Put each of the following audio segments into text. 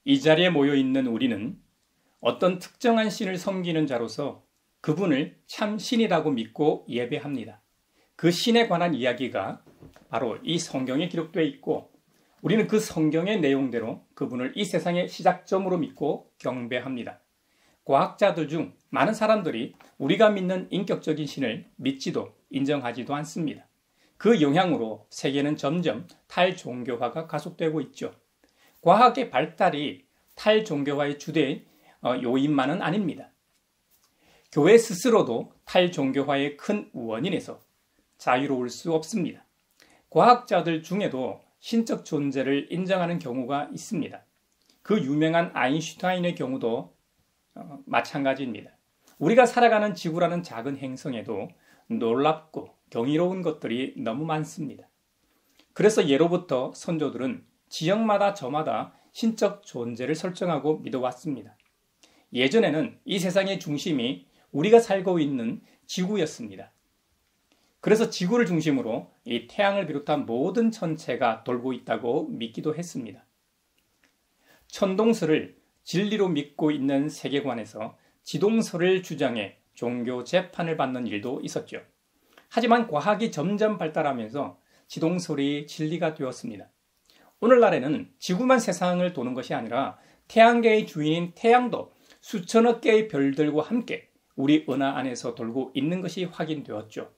이 자리에 모여 있는 우리는 어떤 특정한 신을 섬기는 자로서 그분을 참 신이라고 믿고 예배합니다. 그 신에 관한 이야기가 바로 이 성경에 기록되어 있고 우리는 그 성경의 내용대로 그분을 이 세상의 시작점으로 믿고 경배합니다. 과학자들 중 많은 사람들이 우리가 믿는 인격적인 신을 믿지도 인정하지도 않습니다. 그 영향으로 세계는 점점 탈종교화가 가속되고 있죠. 과학의 발달이 탈종교화의 주된 요인만은 아닙니다. 교회 스스로도 탈종교화의 큰 원인에서 자유로울 수 없습니다. 과학자들 중에도 신적 존재를 인정하는 경우가 있습니다. 그 유명한 아인슈타인의 경우도 마찬가지입니다. 우리가 살아가는 지구라는 작은 행성에도 놀랍고 경이로운 것들이 너무 많습니다. 그래서 예로부터 선조들은 지역마다 저마다 신적 존재를 설정하고 믿어왔습니다. 예전에는 이 세상의 중심이 우리가 살고 있는 지구였습니다. 그래서 지구를 중심으로 이 태양을 비롯한 모든 천체가 돌고 있다고 믿기도 했습니다. 천동설을 진리로 믿고 있는 세계관에서 지동설을 주장해 종교 재판을 받는 일도 있었죠. 하지만 과학이 점점 발달하면서 지동설이 진리가 되었습니다. 오늘날에는 지구만 세상을 도는 것이 아니라 태양계의 주인인 태양도 수천억 개의 별들과 함께 우리 은하 안에서 돌고 있는 것이 확인되었죠.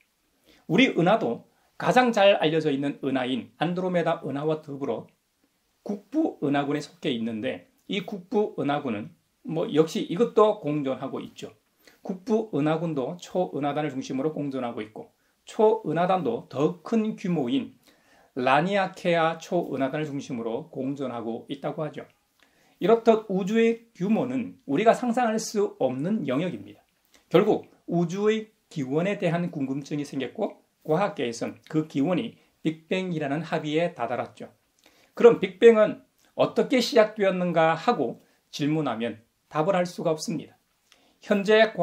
우리 은하도 가장 잘 알려져 있는 은하인 안드로메다 은하와 더불어 국부 은하군에 속해 있는데 이 국부 은하군은 역시 이것도 공존하고 있죠. 국부 은하군도 초은하단을 중심으로 공존하고 있고 초은하단도 더 큰 규모인 라니아케아 초은하단을 중심으로 공존하고 있다고 하죠. 이렇듯 우주의 규모는 우리가 상상할 수 없는 영역입니다. 결국 우주의 기원에 대한 궁금증이 생겼고 과학계에선 그 기원이 빅뱅이라는 합의에 다다랐죠. 그럼 빅뱅은 어떻게 시작되었는가 하고 질문하면 답을 할 수가 없습니다. 현재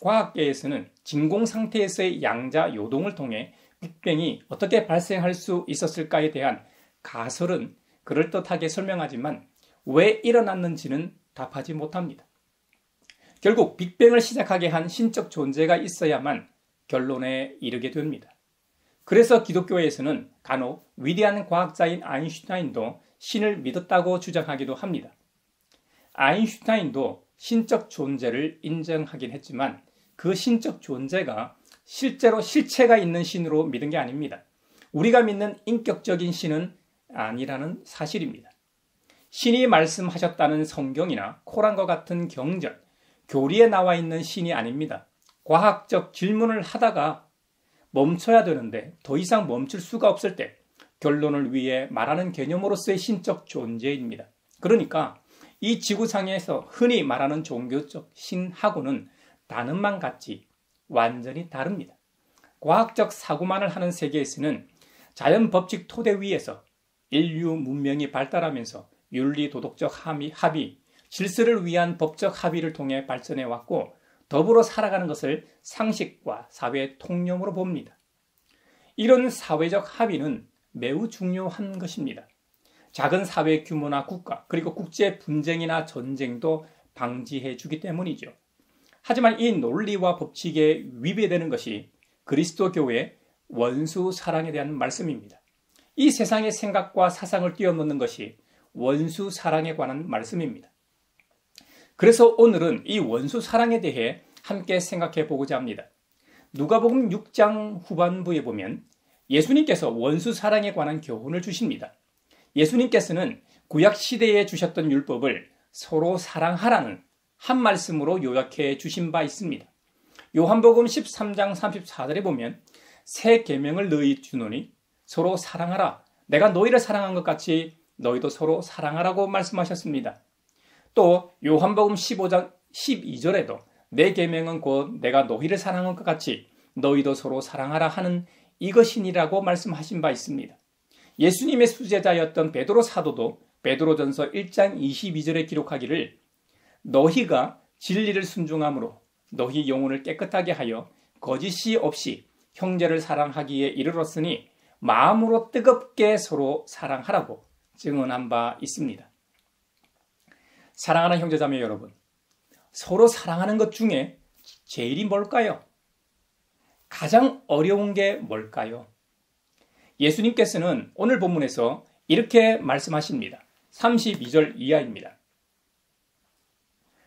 과학계에서는 진공 상태에서의 양자 요동을 통해 빅뱅이 어떻게 발생할 수 있었을까에 대한 가설은 그럴듯하게 설명하지만 왜 일어났는지는 답하지 못합니다. 결국 빅뱅을 시작하게 한 신적 존재가 있어야만 결론에 이르게 됩니다. 그래서 기독교에서는 간혹 위대한 과학자인 아인슈타인도 신을 믿었다고 주장하기도 합니다. 아인슈타인도 신적 존재를 인정하긴 했지만 그 신적 존재가 실제로 실체가 있는 신으로 믿은 게 아닙니다. 우리가 믿는 인격적인 신은 아니라는 사실입니다. 신이 말씀하셨다는 성경이나 코란과 같은 경전, 교리에 나와 있는 신이 아닙니다. 과학적 질문을 하다가 멈춰야 되는데 더 이상 멈출 수가 없을 때 결론을 위해 말하는 개념으로서의 신적 존재입니다. 그러니까 이 지구상에서 흔히 말하는 종교적 신하고는 단어만 같지 완전히 다릅니다. 과학적 사고만을 하는 세계에서는 자연 법칙 토대 위에서 인류 문명이 발달하면서 윤리 도덕적 합의, 질서를 위한 법적 합의를 통해 발전해 왔고 더불어 살아가는 것을 상식과 사회 통념으로 봅니다. 이런 사회적 합의는 매우 중요한 것입니다. 작은 사회 규모나 국가 그리고 국제 분쟁이나 전쟁도 방지해 주기 때문이죠. 하지만 이 논리와 법칙에 위배되는 것이 그리스도교의 원수 사랑에 대한 말씀입니다. 이 세상의 생각과 사상을 뛰어넘는 것이 원수 사랑에 관한 말씀입니다. 그래서 오늘은 이 원수 사랑에 대해 함께 생각해 보고자 합니다. 누가복음 6장 후반부에 보면 예수님께서 원수 사랑에 관한 교훈을 주십니다. 예수님께서는 구약 시대에 주셨던 율법을 서로 사랑하라는 한 말씀으로 요약해 주신 바 있습니다. 요한복음 13장 34절에 보면 새 계명을 너희 주노니 서로 사랑하라. 내가 너희를 사랑한 것 같이 너희도 서로 사랑하라고 말씀하셨습니다. 또 요한복음 15장 12절에도 내 계명은 곧 내가 너희를 사랑한 것 같이 너희도 서로 사랑하라 하는 이것이니라고 말씀하신 바 있습니다. 예수님의 수제자였던 베드로 사도도 베드로전서 1장 22절에 기록하기를 너희가 진리를 순종함으로 너희 영혼을 깨끗하게 하여 거짓이 없이 형제를 사랑하기에 이르렀으니 마음으로 뜨겁게 서로 사랑하라고 증언한 바 있습니다. 사랑하는 형제자매 여러분, 서로 사랑하는 것 중에 제일이 뭘까요? 가장 어려운 게 뭘까요? 예수님께서는 오늘 본문에서 이렇게 말씀하십니다. 32절 이하입니다.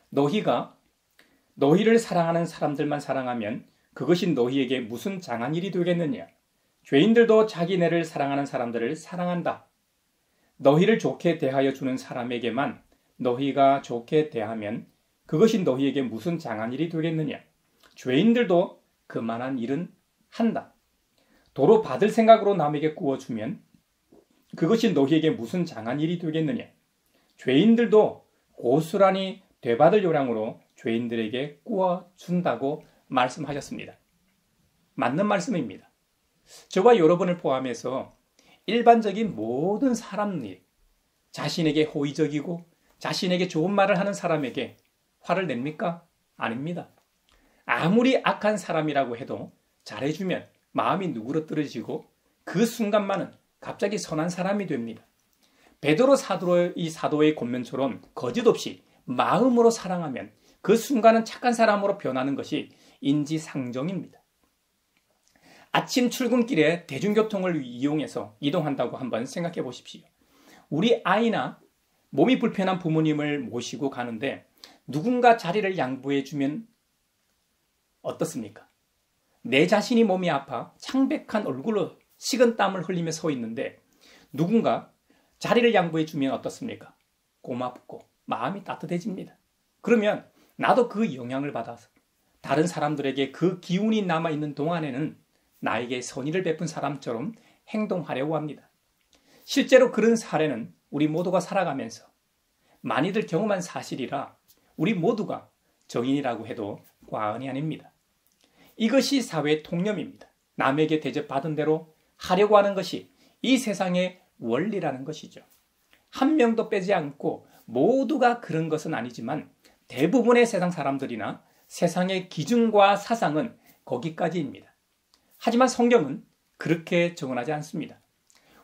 너희가 너희를 사랑하는 사람들만 사랑하면 그것이 너희에게 무슨 장한 일이 되겠느냐? 죄인들도 자기네를 사랑하는 사람들을 사랑한다. 너희를 좋게 대하여 주는 사람에게만 너희가 좋게 대하면 그것이 너희에게 무슨 장한 일이 되겠느냐? 죄인들도 그만한 일은 한다. 도로 받을 생각으로 남에게 구워주면 그것이 너희에게 무슨 장한 일이 되겠느냐? 죄인들도 고스란히 되받을 요량으로 죄인들에게 구워준다고 말씀하셨습니다. 맞는 말씀입니다. 저와 여러분을 포함해서 일반적인 모든 사람들이 자신에게 호의적이고 자신에게 좋은 말을 하는 사람에게 화를 냅니까? 아닙니다. 아무리 악한 사람이라고 해도 잘해주면 마음이 누그러뜨려지고 그 순간만은 갑자기 선한 사람이 됩니다. 베드로 사도의 권면처럼 거짓없이 마음으로 사랑하면 그 순간은 착한 사람으로 변하는 것이 인지상정입니다. 아침 출근길에 대중교통을 이용해서 이동한다고 한번 생각해 보십시오. 우리 아이나 몸이 불편한 부모님을 모시고 가는데 누군가 자리를 양보해 주면 어떻습니까? 내 자신이 몸이 아파 창백한 얼굴로 식은땀을 흘리며 서 있는데 누군가 자리를 양보해 주면 어떻습니까? 고맙고 마음이 따뜻해집니다. 그러면 나도 그 영향을 받아서 다른 사람들에게 그 기운이 남아있는 동안에는 나에게 선의를 베푼 사람처럼 행동하려고 합니다. 실제로 그런 사례는 우리 모두가 살아가면서 많이들 경험한 사실이라 우리 모두가 정인이라고 해도 과언이 아닙니다. 이것이 사회의 통념입니다. 남에게 대접받은 대로 하려고 하는 것이 이 세상의 원리라는 것이죠. 한 명도 빼지 않고 모두가 그런 것은 아니지만 대부분의 세상 사람들이나 세상의 기준과 사상은 거기까지입니다. 하지만 성경은 그렇게 정언하지 않습니다.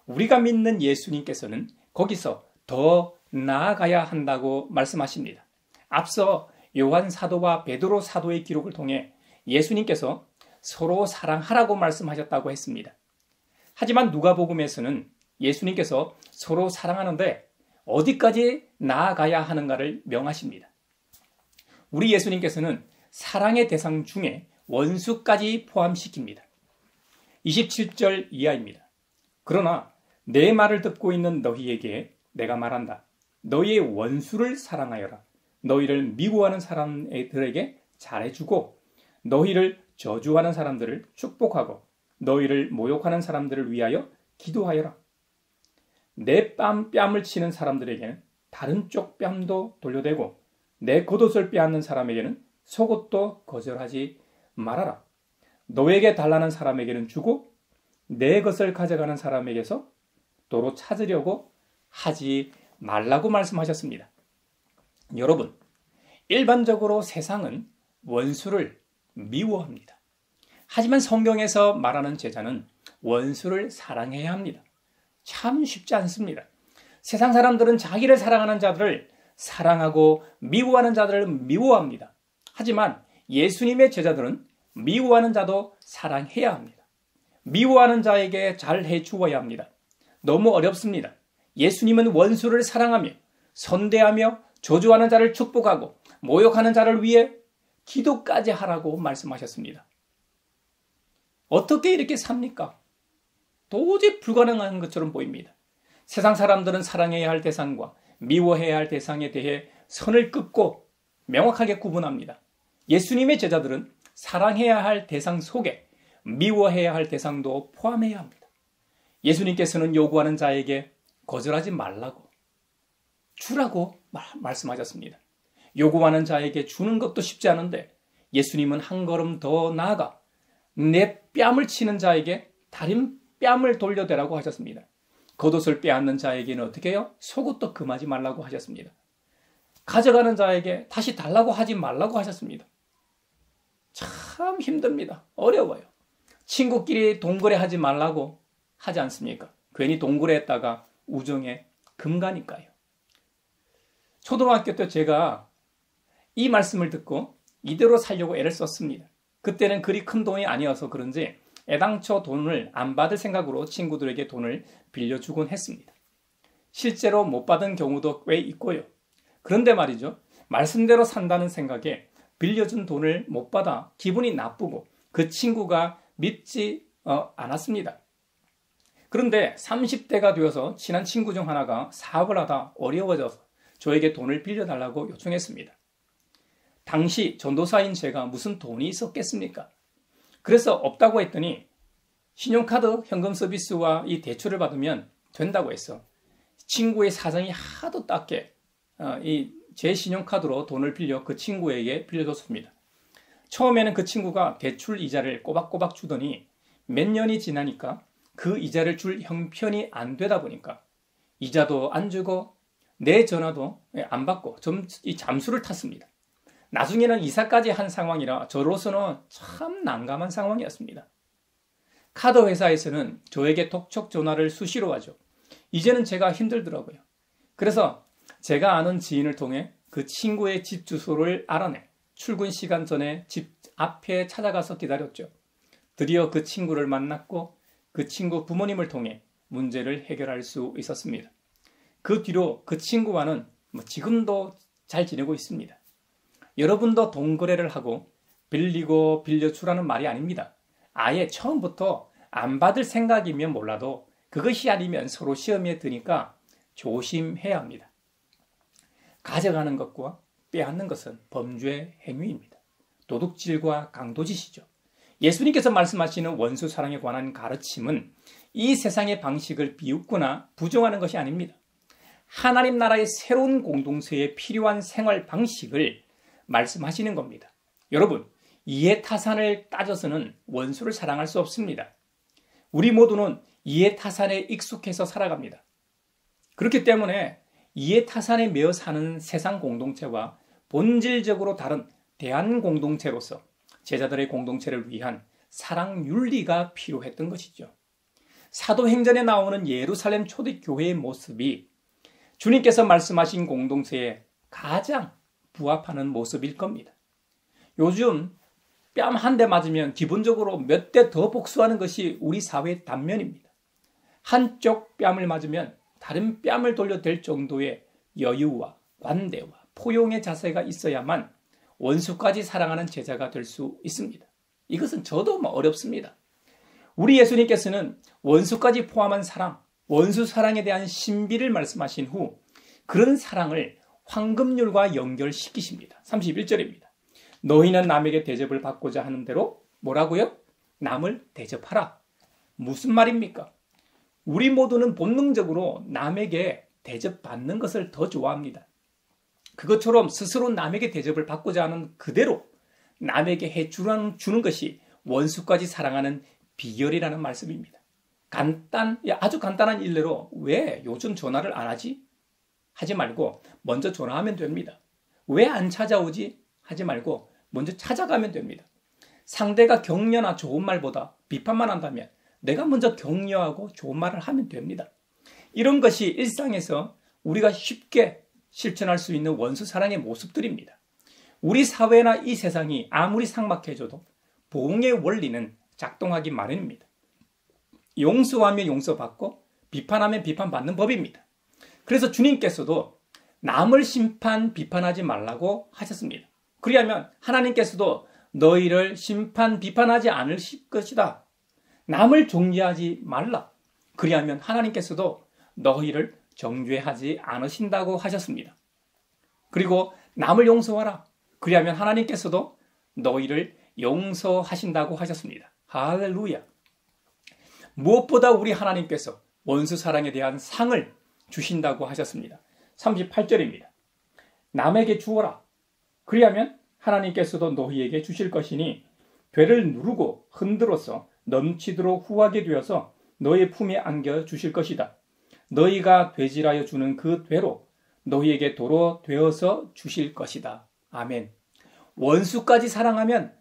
우리가 믿는 예수님께서는 거기서 더 나아가야 한다고 말씀하십니다. 앞서 요한 사도와 베드로 사도의 기록을 통해 예수님께서 서로 사랑하라고 말씀하셨다고 했습니다. 하지만 누가복음에서는 예수님께서 서로 사랑하는데 어디까지 나아가야 하는가를 명하십니다. 우리 예수님께서는 사랑의 대상 중에 원수까지 포함시킵니다. 27절 이하입니다. 그러나 내 말을 듣고 있는 너희에게 내가 말한다. 너희의 원수를 사랑하여라. 너희를 미워하는 사람들에게 잘해주고 너희를 저주하는 사람들을 축복하고 너희를 모욕하는 사람들을 위하여 기도하여라. 내 뺨을 치는 사람들에게는 다른 쪽 뺨도 돌려대고 내 겉옷을 빼앗는 사람에게는 속옷도 거절하지 말아라. 너에게 달라는 사람에게는 주고 내 것을 가져가는 사람에게서 도로 찾으려고 하지 말라고 말씀하셨습니다. 여러분, 일반적으로 세상은 원수를 미워합니다. 하지만 성경에서 말하는 제자는 원수를 사랑해야 합니다. 참 쉽지 않습니다. 세상 사람들은 자기를 사랑하는 자들을 사랑하고 미워하는 자들을 미워합니다. 하지만 예수님의 제자들은 미워하는 자도 사랑해야 합니다. 미워하는 자에게 잘 해주어야 합니다. 너무 어렵습니다. 예수님은 원수를 사랑하며 선대하며 저주하는 자를 축복하고 모욕하는 자를 위해 기도까지 하라고 말씀하셨습니다. 어떻게 이렇게 삽니까? 도저히 불가능한 것처럼 보입니다. 세상 사람들은 사랑해야 할 대상과 미워해야 할 대상에 대해 선을 긋고 명확하게 구분합니다. 예수님의 제자들은 사랑해야 할 대상 속에 미워해야 할 대상도 포함해야 합니다. 예수님께서는 요구하는 자에게 거절하지 말라고 주라고 말씀하셨습니다. 요구하는 자에게 주는 것도 쉽지 않은데 예수님은 한 걸음 더 나아가 내 뺨을 치는 자에게 다른 뺨을 돌려대라고 하셨습니다. 겉옷을 빼앗는 자에게는 어떻게 해요? 속옷도 금하지 말라고 하셨습니다. 가져가는 자에게 다시 달라고 하지 말라고 하셨습니다. 참 힘듭니다. 어려워요. 친구끼리 동거래 하지 말라고 하지 않습니까? 괜히 동거래했다가 우정에 금가니까요. 초등학교 때 제가 이 말씀을 듣고 이대로 살려고 애를 썼습니다. 그때는 그리 큰 돈이 아니어서 그런지 애당초 돈을 안 받을 생각으로 친구들에게 돈을 빌려주곤 했습니다. 실제로 못 받은 경우도 꽤 있고요. 그런데 말이죠. 말씀대로 산다는 생각에 빌려준 돈을 못 받아 기분이 나쁘고 그 친구가 믿지 않았습니다. 그런데 30대가 되어서 친한 친구 중 하나가 사업을 하다 어려워져서 저에게 돈을 빌려달라고 요청했습니다. 당시 전도사인 제가 무슨 돈이 있었겠습니까? 그래서 없다고 했더니 신용카드 현금 서비스와 이 대출을 받으면 된다고 했어. 친구의 사정이 하도 딱게 제 신용카드로 돈을 빌려 그 친구에게 빌려줬습니다. 처음에는 그 친구가 대출 이자를 꼬박꼬박 주더니 몇 년이 지나니까 그 이자를 줄 형편이 안 되다 보니까 이자도 안 주고 내 전화도 안 받고 좀 잠수를 탔습니다. 나중에는 이사까지 한 상황이라 저로서는 참 난감한 상황이었습니다. 카드 회사에서는 저에게 톡촉 전화를 수시로 하죠. 이제는 제가 힘들더라고요. 그래서 제가 아는 지인을 통해 그 친구의 집 주소를 알아내 출근 시간 전에 집 앞에 찾아가서 기다렸죠. 드디어 그 친구를 만났고 그 친구 부모님을 통해 문제를 해결할 수 있었습니다. 그 뒤로 그 친구와는 지금도 잘 지내고 있습니다. 여러분도 돈 거래를 하고 빌리고 빌려주라는 말이 아닙니다. 아예 처음부터 안 받을 생각이면 몰라도 그것이 아니면 서로 시험에 드니까 조심해야 합니다. 가져가는 것과 빼앗는 것은 범죄의 행위입니다. 도둑질과 강도짓이죠. 예수님께서 말씀하시는 원수 사랑에 관한 가르침은 이 세상의 방식을 비웃거나 부정하는 것이 아닙니다. 하나님 나라의 새로운 공동체에 필요한 생활 방식을 말씀하시는 겁니다. 여러분, 이해타산을 따져서는 원수를 사랑할 수 없습니다. 우리 모두는 이해타산에 익숙해서 살아갑니다. 그렇기 때문에 이해타산에 매여 사는 세상 공동체와 본질적으로 다른 대한 공동체로서 제자들의 공동체를 위한 사랑 윤리가 필요했던 것이죠. 사도행전에 나오는 예루살렘 초대교회의 모습이 주님께서 말씀하신 공동체에 가장 부합하는 모습일 겁니다. 요즘 뺨 한 대 맞으면 기본적으로 몇 대 더 복수하는 것이 우리 사회의 단면입니다. 한쪽 뺨을 맞으면 다른 뺨을 돌려댈 정도의 여유와 관대와 포용의 자세가 있어야만 원수까지 사랑하는 제자가 될 수 있습니다. 이것은 저도 어렵습니다. 우리 예수님께서는 원수까지 포함한 사랑, 원수 사랑에 대한 신비를 말씀하신 후 그런 사랑을 황금률과 연결시키십니다. 31절입니다. 너희는 남에게 대접을 받고자 하는 대로 뭐라고요? 남을 대접하라. 무슨 말입니까? 우리 모두는 본능적으로 남에게 대접받는 것을 더 좋아합니다. 그것처럼 스스로 남에게 대접을 받고자 하는 그대로 남에게 해주는 것이 원수까지 사랑하는 비결이라는 말씀입니다. 아주 간단한 일례로 왜 요즘 전화를 안 하지? 하지 말고 먼저 전화하면 됩니다. 왜 안 찾아오지? 하지 말고 먼저 찾아가면 됩니다. 상대가 격려나 좋은 말보다 비판만 한다면 내가 먼저 격려하고 좋은 말을 하면 됩니다. 이런 것이 일상에서 우리가 쉽게 실천할 수 있는 원수 사랑의 모습들입니다. 우리 사회나 이 세상이 아무리 삭막해져도 보응의 원리는 작동하기 마련입니다. 용서하면 용서받고 비판하면 비판받는 법입니다. 그래서 주님께서도 남을 비판하지 말라고 하셨습니다. 그리하면 하나님께서도 너희를 비판하지 않을 것이다. 남을 정죄하지 말라. 그리하면 하나님께서도 너희를 정죄하지 않으신다고 하셨습니다. 그리고 남을 용서하라. 그리하면 하나님께서도 너희를 용서하신다고 하셨습니다. 할렐루야. 무엇보다 우리 하나님께서 원수 사랑에 대한 상을 주신다고 하셨습니다. 38절입니다. 남에게 주어라. 그리하면 하나님께서도 너희에게 주실 것이니 되를 누르고 흔들어서 넘치도록 후하게 되어서 너희 품에 안겨 주실 것이다. 너희가 되질하여 주는 그 되로 너희에게 도로 되어서 주실 것이다. 아멘. 원수까지 사랑하면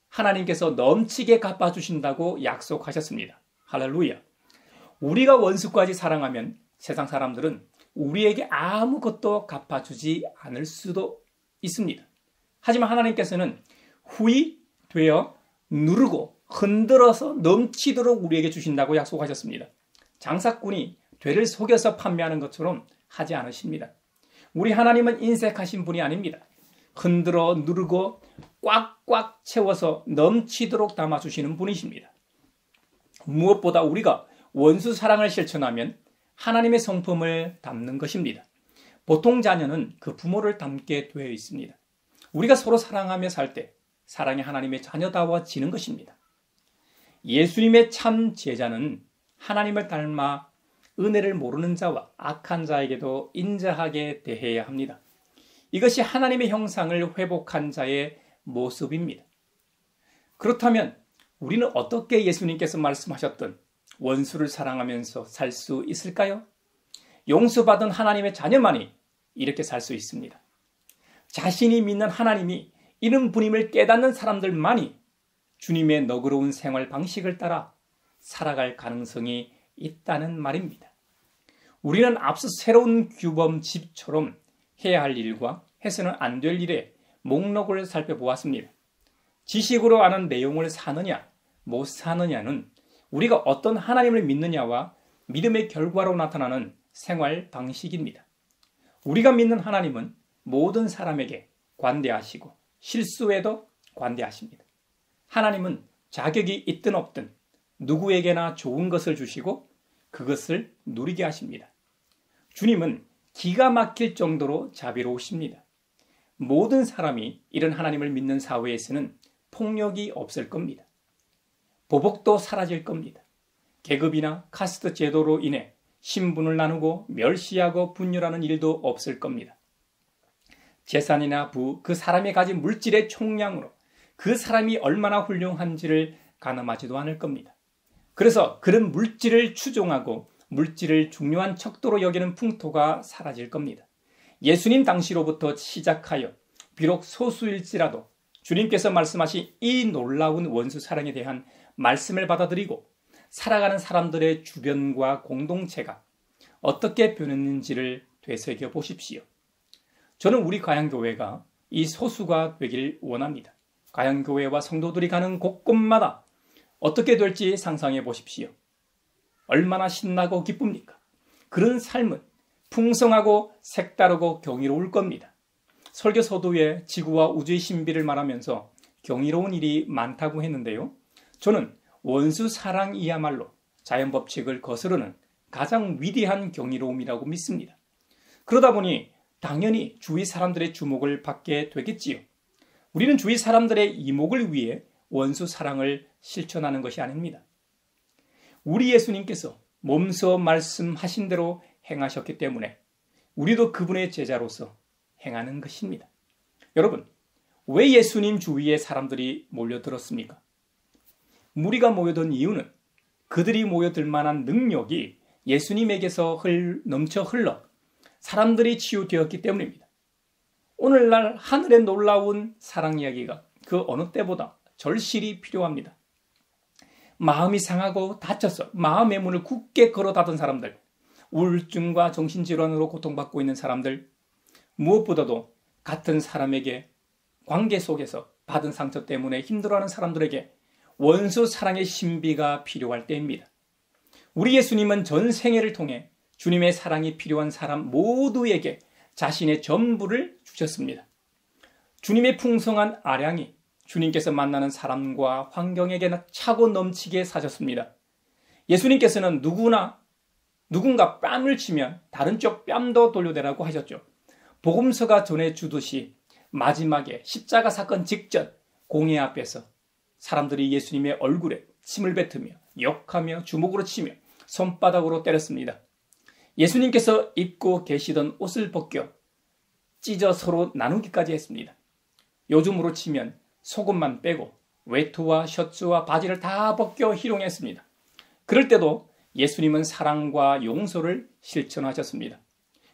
하나님께서 넘치게 갚아주신다고 약속하셨습니다. 할렐루야. 우리가 원수까지 사랑하면 세상 사람들은 우리에게 아무것도 갚아주지 않을 수도 있습니다. 하지만 하나님께서는 후히 되어 누르고 흔들어서 넘치도록 우리에게 주신다고 약속하셨습니다. 장사꾼이 되를 속여서 판매하는 것처럼 하지 않으십니다. 우리 하나님은 인색하신 분이 아닙니다. 흔들어 누르고 꽉꽉 채워서 넘치도록 담아주시는 분이십니다. 무엇보다 우리가 원수 사랑을 실천하면 하나님의 성품을 담는 것입니다. 보통 자녀는 그 부모를 닮게 되어 있습니다. 우리가 서로 사랑하며 살 때 사랑이 하나님의 자녀다워지는 것입니다. 예수님의 참 제자는 하나님을 닮아 은혜를 모르는 자와 악한 자에게도 인자하게 대해야 합니다. 이것이 하나님의 형상을 회복한 자의 모습입니다. 그렇다면 우리는 어떻게 예수님께서 말씀하셨던 원수를 사랑하면서 살 수 있을까요? 용서받은 하나님의 자녀만이 이렇게 살 수 있습니다. 자신이 믿는 하나님이 이런 분임을 깨닫는 사람들만이 주님의 너그러운 생활 방식을 따라 살아갈 가능성이 있다는 말입니다. 우리는 앞서 새로운 규범집처럼 해야 할 일과 해서는 안 될 일의 목록을 살펴보았습니다. 지식으로 아는 내용을 사느냐, 못 사느냐는 우리가 어떤 하나님을 믿느냐와 믿음의 결과로 나타나는 생활 방식입니다. 우리가 믿는 하나님은 모든 사람에게 관대하시고 실수에도 관대하십니다. 하나님은 자격이 있든 없든 누구에게나 좋은 것을 주시고 그것을 누리게 하십니다. 주님은 기가 막힐 정도로 자비로우십니다. 모든 사람이 이런 하나님을 믿는 사회에서는 폭력이 없을 겁니다. 보복도 사라질 겁니다. 계급이나 카스트 제도로 인해 신분을 나누고 멸시하고 분열하는 일도 없을 겁니다. 재산이나 부, 그 사람이 가진 물질의 총량으로 그 사람이 얼마나 훌륭한지를 가늠하지도 않을 겁니다. 그래서 그런 물질을 추종하고 물질을 중요한 척도로 여기는 풍토가 사라질 겁니다. 예수님 당시로부터 시작하여 비록 소수일지라도 주님께서 말씀하신 이 놀라운 원수 사랑에 대한 말씀을 받아들이고 살아가는 사람들의 주변과 공동체가 어떻게 변했는지를 되새겨 보십시오. 저는 우리 가양교회가 이 소수가 되길 원합니다. 가양교회와 성도들이 가는 곳곳마다 어떻게 될지 상상해 보십시오. 얼마나 신나고 기쁩니까? 그런 삶은 풍성하고 색다르고 경이로울 겁니다. 설교 서두에 지구와 우주의 신비를 말하면서 경이로운 일이 많다고 했는데요. 저는 원수 사랑이야말로 자연 법칙을 거스르는 가장 위대한 경이로움이라고 믿습니다. 그러다 보니 당연히 주위 사람들의 주목을 받게 되겠지요. 우리는 주위 사람들의 이목을 위해 원수 사랑을 실천하는 것이 아닙니다. 우리 예수님께서 몸소 말씀하신 대로 행하셨기 때문에 우리도 그분의 제자로서 행하는 것입니다. 여러분, 왜 예수님 주위에 사람들이 몰려들었습니까? 무리가 모여든 이유는 그들이 모여들 만한 능력이 예수님에게서 넘쳐 흘러 사람들이 치유되었기 때문입니다. 오늘날 하늘의 놀라운 사랑 이야기가 그 어느 때보다 절실히 필요합니다. 마음이 상하고 다쳐서 마음의 문을 굳게 걸어 닫은 사람들, 우울증과 정신질환으로 고통받고 있는 사람들, 무엇보다도 같은 사람에게 관계 속에서 받은 상처 때문에 힘들어하는 사람들에게 원수 사랑의 신비가 필요할 때입니다. 우리 예수님은 전 생애를 통해 주님의 사랑이 필요한 사람 모두에게 자신의 전부를 주셨습니다. 주님의 풍성한 아량이 주님께서 만나는 사람과 환경에게 차고 넘치게 사셨습니다. 예수님께서는 누군가 뺨을 치면 다른 쪽 뺨도 돌려대라고 하셨죠. 복음서가 전해주듯이 마지막에 십자가 사건 직전 공회 앞에서 사람들이 예수님의 얼굴에 침을 뱉으며 욕하며 주먹으로 치며 손바닥으로 때렸습니다. 예수님께서 입고 계시던 옷을 벗겨 찢어 서로 나누기까지 했습니다. 요즘으로 치면 속옷만 빼고 외투와 셔츠와 바지를 다 벗겨 희롱했습니다. 그럴 때도 예수님은 사랑과 용서를 실천하셨습니다.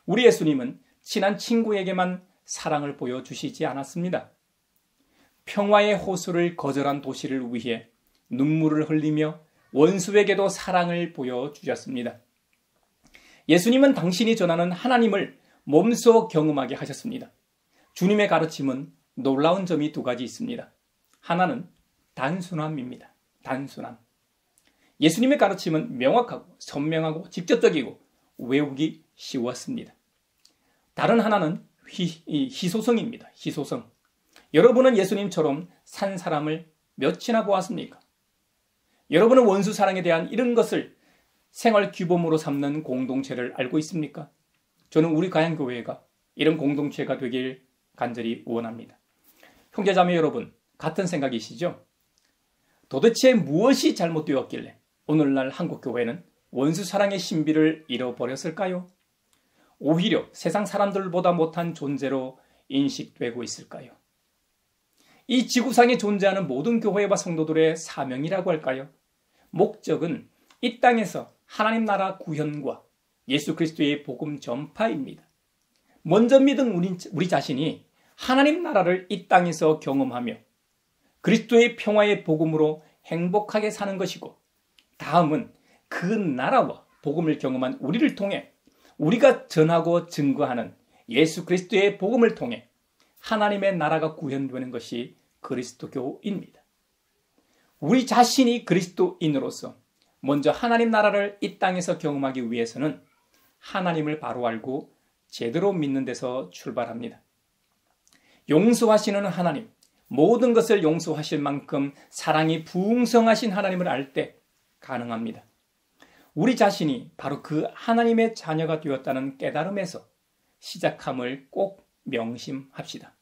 우리 예수님은 친한 친구에게만 사랑을 보여주시지 않았습니다. 평화의 호수를 거절한 도시를 위해 눈물을 흘리며 원수에게도 사랑을 보여주셨습니다. 예수님은 당신이 전하는 하나님을 몸소 경험하게 하셨습니다. 주님의 가르침은 놀라운 점이 두 가지 있습니다. 하나는 단순함입니다. 단순함. 예수님의 가르침은 명확하고 선명하고 직접적이고 외우기 쉬웠습니다. 다른 하나는 희소성입니다. 희소성. 여러분은 예수님처럼 산 사람을 몇이나 보았습니까? 여러분은 원수 사랑에 대한 이런 것을 생활 규범으로 삼는 공동체를 알고 있습니까? 저는 우리 가양교회가 이런 공동체가 되길 간절히 원합니다. 형제자매 여러분, 같은 생각이시죠? 도대체 무엇이 잘못되었길래 오늘날 한국교회는 원수 사랑의 신비를 잃어버렸을까요? 오히려 세상 사람들보다 못한 존재로 인식되고 있을까요? 이 지구상에 존재하는 모든 교회와 성도들의 사명이라고 할까요? 목적은 이 땅에서 하나님 나라 구현과 예수 그리스도의 복음 전파입니다. 먼저 믿은 우리 자신이 하나님 나라를 이 땅에서 경험하며 그리스도의 평화의 복음으로 행복하게 사는 것이고, 다음은 그 나라와 복음을 경험한 우리를 통해 우리가 전하고 증거하는 예수 그리스도의 복음을 통해 하나님의 나라가 구현되는 것이 그리스도교입니다. 우리 자신이 그리스도인으로서 먼저 하나님 나라를 이 땅에서 경험하기 위해서는 하나님을 바로 알고 제대로 믿는 데서 출발합니다. 용서하시는 하나님, 모든 것을 용서하실 만큼 사랑이 풍성하신 하나님을 알 때 가능합니다. 우리 자신이 바로 그 하나님의 자녀가 되었다는 깨달음에서 시작함을 꼭 명심합시다.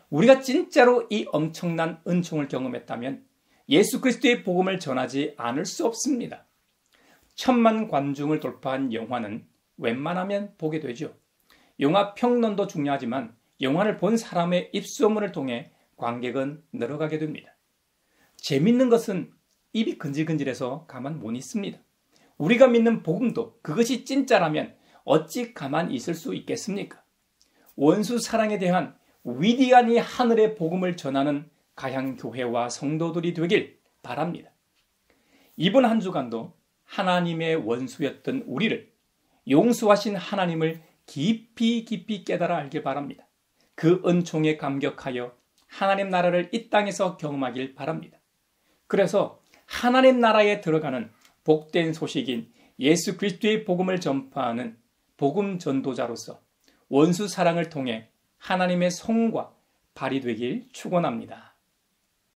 우리가 진짜로 이 엄청난 은총을 경험했다면 예수 그리스도의 복음을 전하지 않을 수 없습니다. 1000만 관중을 돌파한 영화는 웬만하면 보게 되죠. 영화 평론도 중요하지만 영화를 본 사람의 입소문을 통해 관객은 늘어가게 됩니다. 재밌는 것은 입이 근질근질해서 가만 못 있습니다. 우리가 믿는 복음도 그것이 진짜라면 어찌 가만 있을 수 있겠습니까? 원수 사랑에 대한 위대한 이 하늘의 복음을 전하는 가양교회와 성도들이 되길 바랍니다. 이번 한 주간도 하나님의 원수였던 우리를 용서하신 하나님을 깊이 깨달아 알길 바랍니다. 그 은총에 감격하여 하나님 나라를 이 땅에서 경험하길 바랍니다. 그래서 하나님 나라에 들어가는 복된 소식인 예수 그리스도의 복음을 전파하는 복음 전도자로서 원수 사랑을 통해 하나님의 성과 발휘되길 축원합니다.